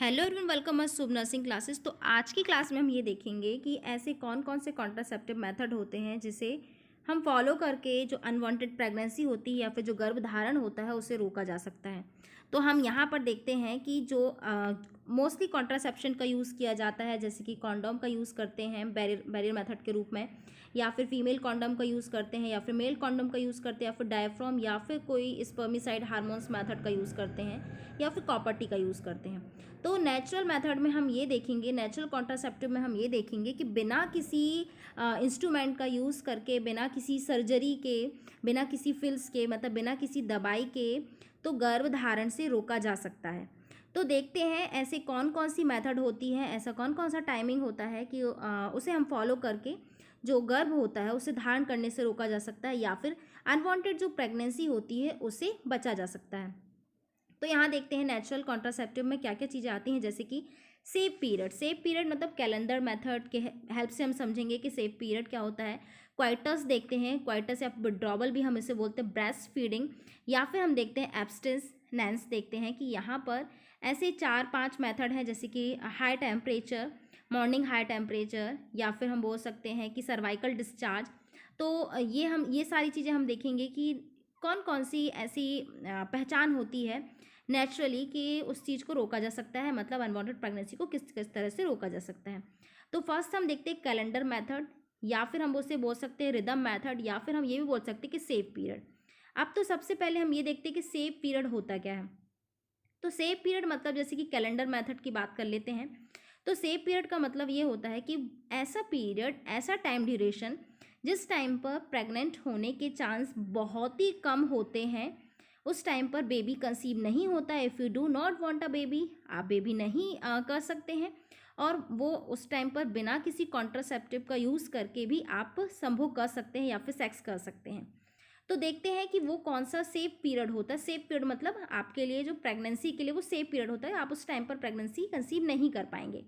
Hello everyone, welcome अस शुभ nursing classes. तो आज की क्लास में हम ये देखेंगे कि ऐसे कौन कौन से कॉन्ट्रासेप्टिव मेथड होते हैं जिसे हम फॉलो करके जो अनवांटेड प्रेगनेंसी होती है या फिर जो गर्भधारण होता है उसे रोका जा सकता है। तो हम यहाँ पर देखते हैं कि जो मोस्टली कॉन्ट्रासेप्शन का यूज़ किया जाता है, जैसे कि कॉन्डोम का यूज़ करते हैं बैरियर मेथड के रूप में, या फिर फीमेल कॉन्डोम का यूज़ करते हैं, या फिर मेल कॉन्डोम का यूज़ करते हैं, या फिर डायफ्राम, या फिर कोई स्पर्मिसाइड हार्मोन्स मेथड का यूज़ करते हैं, या फिर कॉपर टी का यूज़ करते हैं। तो नेचुरल मेथड में हम ये देखेंगे, नेचुरल कॉन्ट्रासेप्टिव में हम ये देखेंगे कि बिना किसी इंस्ट्रूमेंट का यूज़ करके, बिना किसी सर्जरी के, बिना किसी फिल्स के, मतलब बिना किसी दवाई के, तो गर्भधारण से रोका जा सकता है। तो देखते हैं ऐसे कौन कौन सी मेथड होती है, ऐसा कौन कौन सा टाइमिंग होता है कि उसे हम फॉलो करके जो गर्भ होता है उसे धारण करने से रोका जा सकता है, या फिर अनवांटेड जो प्रेगनेंसी होती है उसे बचा जा सकता है। तो यहाँ देखते हैं नेचुरल कॉन्ट्रासेप्टिव में क्या क्या चीज़ें आती हैं, जैसे कि सेफ पीरियड। सेफ पीरियड मतलब कैलेंडर मेथड के हेल्प से हम समझेंगे कि सेफ पीरियड क्या होता है। क्वाइटस देखते हैं, क्वाइटस या विड्रॉवल भी हम इसे बोलते हैं, ब्रेस्ट फीडिंग, या फिर हम देखते हैं एब्स्टिनेंस। देखते हैं कि यहाँ पर ऐसे 4-5 मेथड हैं, जैसे कि high temperature, morning high temperature, या फिर हम बोल सकते हैं कि सर्वाइकल डिस्चार्ज। तो ये सारी चीज़ें हम देखेंगे कि कौन कौन सी ऐसी पहचान होती है नेचुरली कि उस चीज़ को रोका जा सकता है, मतलब अनवांटेड प्रेगनेंसी को किस किस तरह से रोका जा सकता है। तो फर्स्ट हम देखते हैं कैलेंडर मेथड, या फिर हम उसे बोल सकते हैं रिदम मेथड, या फिर हम ये भी बोल सकते हैं कि सेफ पीरियड। अब तो सबसे पहले हम ये देखते हैं कि सेफ पीरियड होता क्या है। तो सेफ पीरियड मतलब, जैसे कि कैलेंडर मेथड की बात कर लेते हैं, तो सेफ पीरियड का मतलब ये होता है कि ऐसा पीरियड, ऐसा टाइम ड्यूरेशन जिस टाइम पर प्रेग्नेंट होने के चांस बहुत ही कम होते हैं, उस टाइम पर बेबी कंसीव नहीं होता है। If you do not want a baby, आप बेबी नहीं कर सकते हैं, और वो उस टाइम पर बिना किसी कॉन्ट्रासेप्टिव का यूज़ करके भी आप संभोग कर सकते हैं या फिर सेक्स कर सकते हैं। तो देखते हैं कि वो कौन सा सेफ पीरियड होता है। सेफ पीरियड मतलब आपके लिए जो प्रेगनेंसी के लिए वो सेफ पीरियड होता है, आप उस टाइम पर प्रेगनेंसी कंसीव नहीं कर पाएंगे।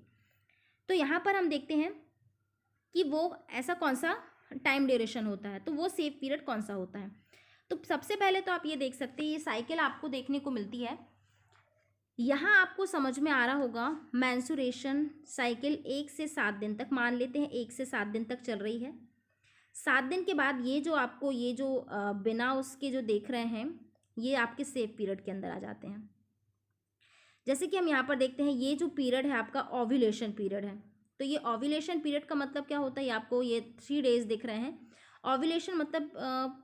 तो यहाँ पर हम देखते हैं कि वो ऐसा कौन सा टाइम ड्यूरेशन होता है, तो वो सेफ पीरियड कौन सा होता है। तो सबसे पहले तो आप ये देख सकते हैं, ये साइकिल आपको देखने को मिलती है। यहाँ आपको समझ में आ रहा होगा, मेंस्ट्रुएशन साइकिल 1 से 7 दिन तक, मान लेते हैं 1 से 7 दिन तक चल रही है। 7 दिन के बाद ये जो आपको ये जो बिना उसके जो देख रहे हैं, ये आपके सेफ पीरियड के अंदर आ जाते हैं। जैसे कि हम यहाँ पर देखते हैं, ये जो पीरियड है आपका ओव्यूलेशन पीरियड है। तो ये ओव्यूलेशन पीरियड का मतलब क्या होता है, ये आपको ये 3 डेज दिख रहे हैं। ओव्यूलेशन मतलब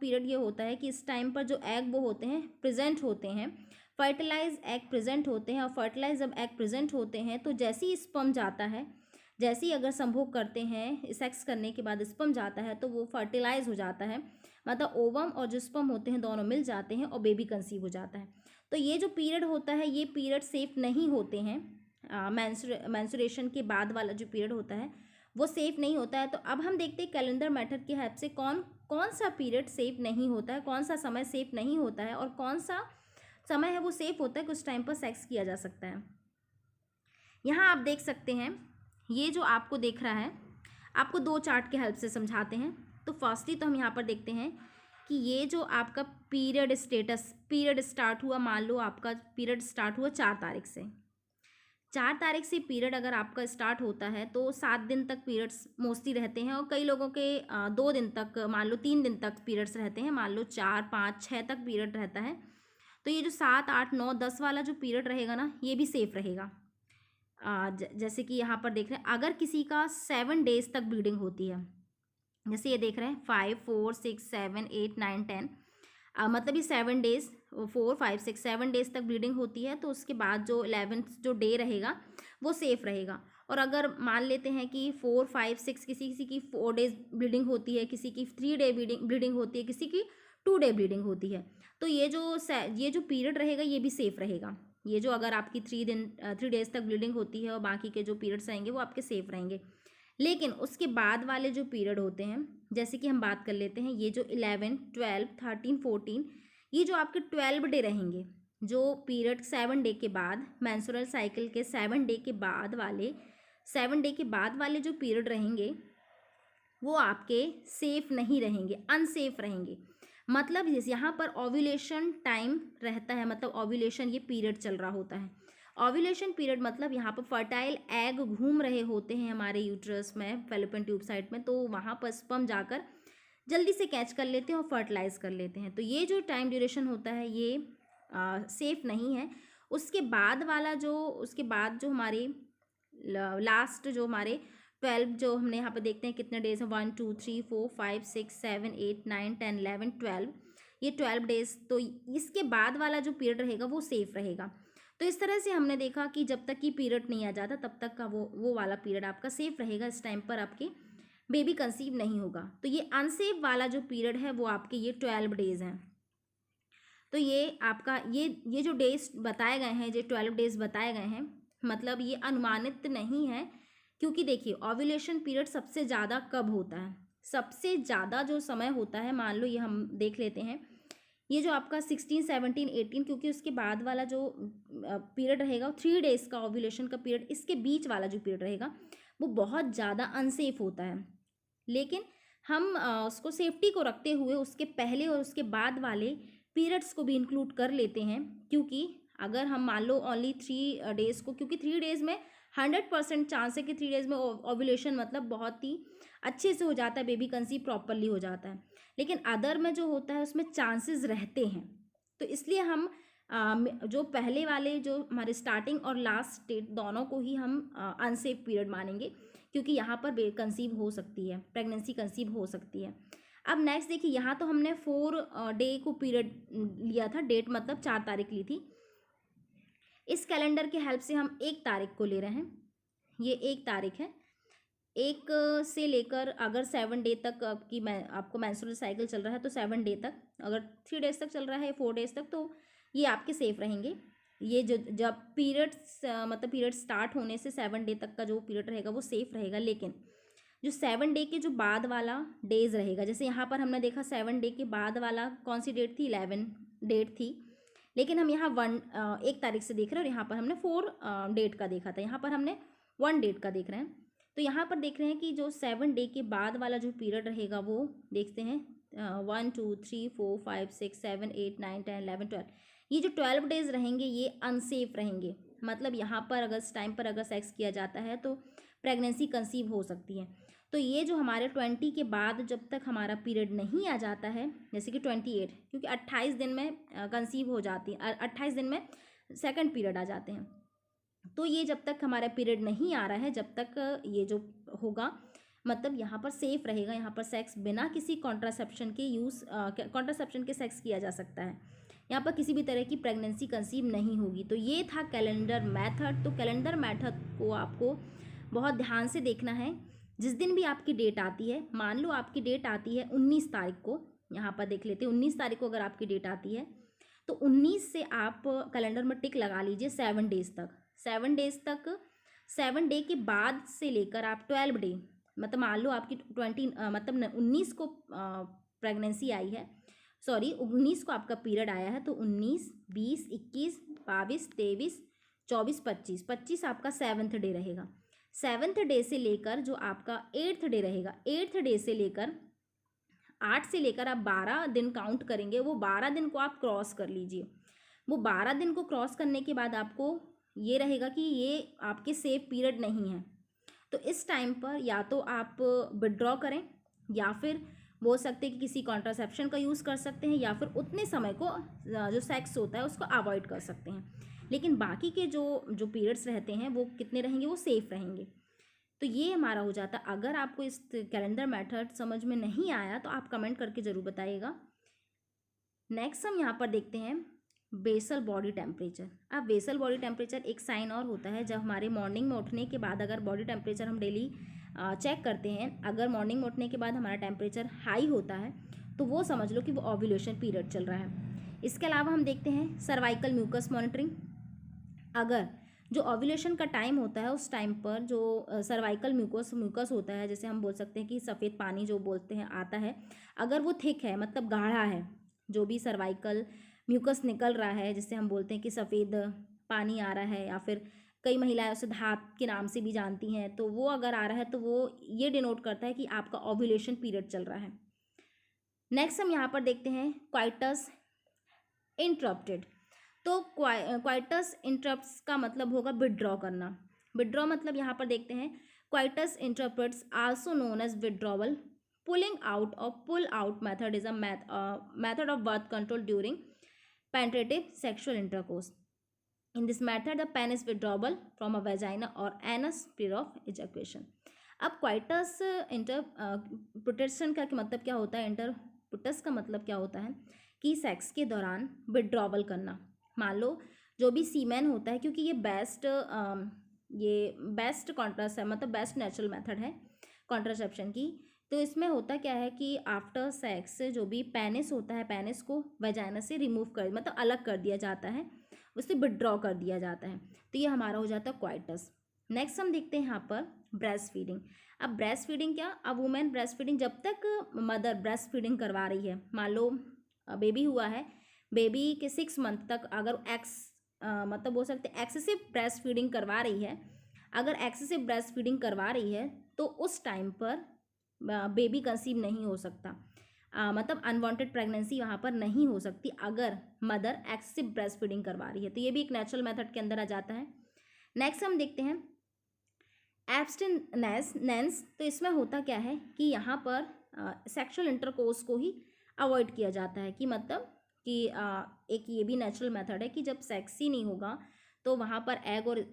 पीरियड ये होता है कि इस टाइम पर जो एग वो होते हैं, प्रेजेंट होते हैं, फर्टिलाइज एग प्रेजेंट होते हैं, और फर्टिलाइज जब एग प्रेजेंट होते हैं तो जैसे ही स्पर्म जाता है, जैसे ही अगर संभोग करते हैं, सेक्स करने के बाद स्पर्म जाता है, तो वो फर्टिलाइज हो जाता है, मतलब ओवम और जो स्पर्म होते हैं दोनों मिल जाते हैं और बेबी कंसीव हो जाता है। तो ये जो पीरियड होता है, ये पीरियड सेफ नहीं होते हैं। मेंस्ट्रुएशन के बाद वाला जो पीरियड होता है वो सेफ नहीं होता है। तो अब हम देखते हैं कैलेंडर मेथड की हेल्प से कौन कौन सा पीरियड सेफ नहीं होता है, कौन सा समय सेफ नहीं होता है, और कौन सा समय है वो सेफ होता है कि उस टाइम पर सेक्स किया जा सकता है। यहाँ आप देख सकते हैं, ये जो आपको दिख रहा है, आपको 2 चार्ट के हेल्प से समझाते हैं। तो फर्स्टली तो हम यहाँ पर देखते हैं कि ये जो आपका पीरियड स्टेटस, पीरियड स्टार्ट हुआ, मान लो आपका पीरियड स्टार्ट हुआ 4 तारीख से। 4 तारीख से पीरियड अगर आपका स्टार्ट होता है तो 7 दिन तक पीरियड्स मोस्टली रहते हैं, और कई लोगों के 2 दिन तक, मान लो 3 दिन तक पीरियड्स रहते हैं, मान लो 4, 5, 6 तक पीरियड रहता है। तो ये जो 7, 8, 9, 10 वाला जो पीरियड रहेगा ना, ये भी सेफ रहेगा। जैसे कि यहाँ पर देख रहे हैं, अगर किसी का 7 डेज तक ब्लीडिंग होती है, जैसे ये देख रहे हैं 5, 4, 6, 7, 8, 9, 10, मतलब ये 7 डेज, 4, 5, 6, 7 डेज तक ब्लीडिंग होती है, तो उसके बाद जो 11th जो डे रहेगा वो सेफ रहेगा। और अगर मान लेते हैं कि 4, 5, 6, किसी किसी की 4 डेज ब्लीडिंग होती है, किसी की 3 डे ब्लीडिंग होती है, किसी की 2 डे ब्लीडिंग होती है, तो ये जो पीरियड रहेगा ये भी सेफ रहेगा। ये जो अगर आपकी 3 डेज तक ब्लीडिंग होती है और बाकी के जो पीरियड्स रहेंगे वो आपके सेफ रहेंगे। लेकिन उसके बाद वाले जो पीरियड होते हैं, जैसे कि हम बात कर लेते हैं, ये जो 11, 12, 13, 14, ये जो आपके 12 डे रहेंगे, जो पीरियड 7 डे के बाद, मेंस्ट्रुअल साइकिल के 7 डे के बाद वाले, 7 डे के बाद वाले जो पीरियड रहेंगे वो आपके सेफ नहीं रहेंगे, अनसेफ रहेंगे। मतलब यहाँ पर ओव्यूलेशन टाइम रहता है, मतलब ओव्यूलेशन ये पीरियड चल रहा होता है, ओव्यूलेशन पीरियड मतलब यहाँ पर फर्टाइल एग घूम रहे होते हैं हमारे यूट्रस में, फैलोपियन ट्यूब साइड में, तो वहाँ पर स्पर्म जाकर जल्दी से कैच कर लेते हैं और फर्टिलाइज कर लेते हैं। तो ये जो टाइम ड्यूरेशन होता है ये सेफ नहीं है। उसके बाद जो हमारे लास्ट जो हमारे 12 जो हमने यहाँ पे देखते हैं कितने डेज हैं, 1 2 3 4 5 6 7 8 9 10 11 12, ये 12 डेज। तो इसके बाद वाला जो पीरियड रहेगा वो सेफ रहेगा। तो इस तरह से हमने देखा कि जब तक कि पीरियड नहीं आ जाता तब तक का वो वाला पीरियड आपका सेफ रहेगा। इस टाइम पर आपके बेबी कंसीव नहीं होगा। तो ये अनसेफ वाला जो पीरियड है वो आपके ये 12 डेज हैं। तो ये आपका ये जो डेज बताए गए हैं, जो 12 डेज बताए गए हैं, मतलब ये अनुमानित नहीं है, क्योंकि देखिए ओव्यूलेशन पीरियड सबसे ज़्यादा कब होता है, सबसे ज़्यादा जो समय होता है, मान लो ये हम देख लेते हैं, ये जो आपका 16 17 18, क्योंकि उसके बाद वाला जो पीरियड रहेगा 3 डेज़ का ओव्यूलेशन का पीरियड, इसके बीच वाला जो पीरियड रहेगा वो बहुत ज़्यादा अनसेफ होता है। लेकिन हम उसको सेफ्टी को रखते हुए उसके पहले और उसके बाद वाले पीरियड्स को भी इंक्लूड कर लेते हैं, क्योंकि अगर हम मान लो ओनली 3 डेज़ को, क्योंकि 3 डेज़ में 100% चांस है कि 3 डेज़ में ओव्यूलेशन मतलब बहुत ही अच्छे से हो जाता है, बेबी कंसीव प्रॉपरली हो जाता है। लेकिन अदर में जो होता है उसमें चांसेस रहते हैं। तो इसलिए हम जो पहले वाले जो हमारे स्टार्टिंग और लास्ट डेट दोनों को ही हम अनसेफ पीरियड मानेंगे, क्योंकि यहाँ पर कंसीव हो सकती है, प्रेगनेंसी कंसीव हो सकती है। अब नेक्स्ट देखिए, यहाँ तो हमने 4 डे को पीरियड लिया था, डेट मतलब 4 तारीख ली थी। इस कैलेंडर के हेल्प से हम 1 तारीख को ले रहे हैं, ये 1 तारीख है। 1 से लेकर अगर 7 डे तक आपको मेंस्ट्रुअल साइकिल चल रहा है तो 7 डे तक, अगर 3 डेज तक चल रहा है, 4 डेज तक, तो ये आपके सेफ रहेंगे। ये जो जब पीरियड स्टार्ट होने से 7 डे तक का जो पीरियड रहेगा वो सेफ रहेगा। लेकिन जो 7 डे के जो बाद वाला डेज रहेगा, जैसे यहाँ पर हमने देखा 7 डे के बाद वाला कौन सी डेट थी, 11 डेट थी, लेकिन हम यहाँ 1 तारीख से देख रहे हैं, और यहाँ पर हमने 4 डेट का देखा था, यहाँ पर हमने 1 डेट का देख रहे हैं। तो यहाँ पर देख रहे हैं कि जो 7 डे के बाद वाला जो पीरियड रहेगा वो देखते हैं 1 2 3 4 5 6 7 8 9 10 11 12, ये जो 12 डेज रहेंगे ये अनसेफ रहेंगे। मतलब यहाँ पर अगर इस टाइम पर अगर सेक्स किया जाता है तो प्रेगनेंसी कंसीव हो सकती है। तो ये जो हमारे 20 के बाद जब तक हमारा पीरियड नहीं आ जाता है, जैसे कि 28, क्योंकि 28 दिन में कंसीव हो जाती है, 28 दिन में सेकंड पीरियड आ जाते हैं। तो ये जब तक हमारा पीरियड नहीं आ रहा है, जब तक ये जो होगा मतलब यहाँ पर सेफ रहेगा, यहाँ पर सेक्स बिना किसी कॉन्ट्रासेप्शन के सेक्स किया जा सकता है, यहाँ पर किसी भी तरह की प्रेगनेंसी कंसीव नहीं होगी। तो ये था कैलेंडर मेथड। तो कैलेंडर मेथड को आपको बहुत ध्यान से देखना है। जिस दिन भी आपकी डेट आती है, मान लो आपकी डेट आती है 19 तारीख को, यहाँ पर देख लेते हैं 19 तारीख को अगर आपकी डेट आती है तो 19 से आप कैलेंडर में टिक लगा लीजिए 7 डेज तक। 7 डेज तक, 7 डे के बाद से लेकर आप 12 डे, मतलब मान लो आपकी 19 को प्रेगनेंसी आई है, 19 को आपका पीरियड आया है, तो 19 20 21 22 23 24 25, 25 आपका 7th डे रहेगा। 7th डे से लेकर जो आपका 8th डे रहेगा, 8th डे से लेकर 8 से लेकर आप 12 दिन काउंट करेंगे, वो 12 दिन को आप क्रॉस कर लीजिए। वो 12 दिन को क्रॉस करने के बाद आपको ये रहेगा कि ये आपके सेफ पीरियड नहीं है। तो इस टाइम पर या तो आप विड्रॉ करें, या फिर बोल सकते हैं कि किसी कॉन्ट्रासेप्शन का यूज़ कर सकते हैं, या फिर उतने समय को जो सेक्स होता है उसको अवॉइड कर सकते हैं। लेकिन बाकी के जो पीरियड्स रहते हैं वो कितने रहेंगे, वो सेफ रहेंगे। तो ये हमारा हो जाता। अगर आपको इस कैलेंडर मेथड समझ में नहीं आया तो आप कमेंट करके ज़रूर बताइएगा। नेक्स्ट हम यहाँ पर देखते हैं बेसल बॉडी टेम्परेचर। अब बेसल बॉडी टेम्परेचर एक साइन और होता है, जब हमारे मॉर्निंग में उठने के बाद अगर बॉडी टेम्परेचर हम डेली चेक करते हैं, अगर मॉर्निंग में उठने के बाद हमारा टेम्परेचर हाई होता है तो वो समझ लो कि वो ओव्यूलेशन पीरियड चल रहा है। इसके अलावा हम देखते हैं सर्वाइकल म्यूकस मॉनिटरिंग। अगर जो ओव्यूलेशन का टाइम होता है उस टाइम पर जो सर्वाइकल म्यूकस होता है, जैसे हम बोल सकते हैं कि सफ़ेद पानी जो बोलते हैं आता है, अगर वो थिक है मतलब गाढ़ा है, जो भी सर्वाइकल म्यूकस निकल रहा है, जिससे हम बोलते हैं कि सफ़ेद पानी आ रहा है, या फिर कई महिलाएं उसे धात के नाम से भी जानती हैं, तो वो अगर आ रहा है तो वो ये डिनोट करता है कि आपका ओव्यूलेशन पीरियड चल रहा है। नेक्स्ट हम यहाँ पर देखते हैं क्वाइटस इंटरप्टेड। तो क्वाइटस इंटरप्ट्स का मतलब होगा विड्रॉ करना। विड्रॉ मतलब यहाँ पर देखते हैं, coitus interruptus also known as withdrawal, pulling out और pull out method is a method of birth control during penetrative sexual intercourse. In this method, the pen is withdrawal from a vagina or anus prior of ejaculation. अब coitus interpretation का मतलब क्या होता है, इंटरप्रिटस का मतलब क्या होता है कि सेक्स के दौरान विड्रॉवल करना। मान लो जो भी सीमेन होता है, क्योंकि ये बेस्ट कॉन्ट्रास है, मतलब बेस्ट नेचुरल मेथड है कॉन्ट्रासेप्शन की। तो इसमें होता क्या है कि आफ्टर सेक्स जो भी पेनिस होता है, पेनिस को वजाइना से रिमूव कर, मतलब अलग कर दिया जाता है, उसे विड्रॉ कर दिया जाता है। तो ये हमारा हो जाता है क्वाइटस। नेक्स्ट हम देखते हैं यहाँ पर ब्रेस्ट फीडिंग। अब ब्रेस्ट फीडिंग क्या, अब वुमेन ब्रेस्ट फीडिंग, जब तक मदर ब्रेस्ट फीडिंग करवा रही है, मान लो बेबी हुआ है, बेबी के 6 मंथ तक अगर मतलब बोल सकते एक्सेसिव ब्रेस्ट फीडिंग करवा रही है, अगर एक्सेसिव ब्रेस्ट फीडिंग करवा रही है तो उस टाइम पर बेबी कंसीव नहीं हो सकता, मतलब अनवांटेड प्रेगनेंसी वहाँ पर नहीं हो सकती अगर मदर एक्सेसिव ब्रेस्ट फीडिंग करवा रही है। तो ये भी एक नेचुरल मेथड के अंदर आ जाता है। नेक्स्ट हम देखते हैं एब्स्टिनेंस। तो इसमें होता क्या है कि यहाँ पर सेक्सुअल इंटरकोर्स को ही अवॉइड किया जाता है, कि मतलब कि एक ये भी नेचुरल मेथड है कि जब सेक्स ही नहीं होगा तो वहाँ पर एग और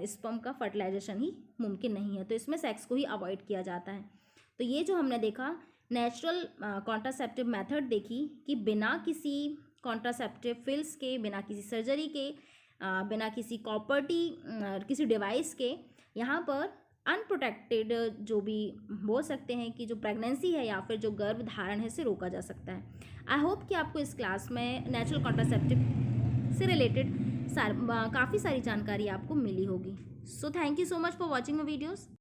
स्पर्म का फर्टिलाइजेशन ही मुमकिन नहीं है, तो इसमें सेक्स को ही अवॉइड किया जाता है। तो ये जो हमने देखा नेचुरल कॉन्ट्रासेप्टिव मेथड देखी कि बिना किसी कॉन्ट्रासेप्टिव पिल्स के, बिना किसी सर्जरी के, बिना किसी किसी डिवाइस के, यहाँ पर अनप्रोटेक्टेड जो भी बोल सकते हैं कि जो प्रेगनेंसी है या फिर जो गर्भधारण है से रोका जा सकता है। आई होप कि आपको इस क्लास में नेचुरल कॉन्ट्रासेप्टिव से रिलेटेड काफ़ी सारी जानकारी आपको मिली होगी। So thank you so much for watching my videos.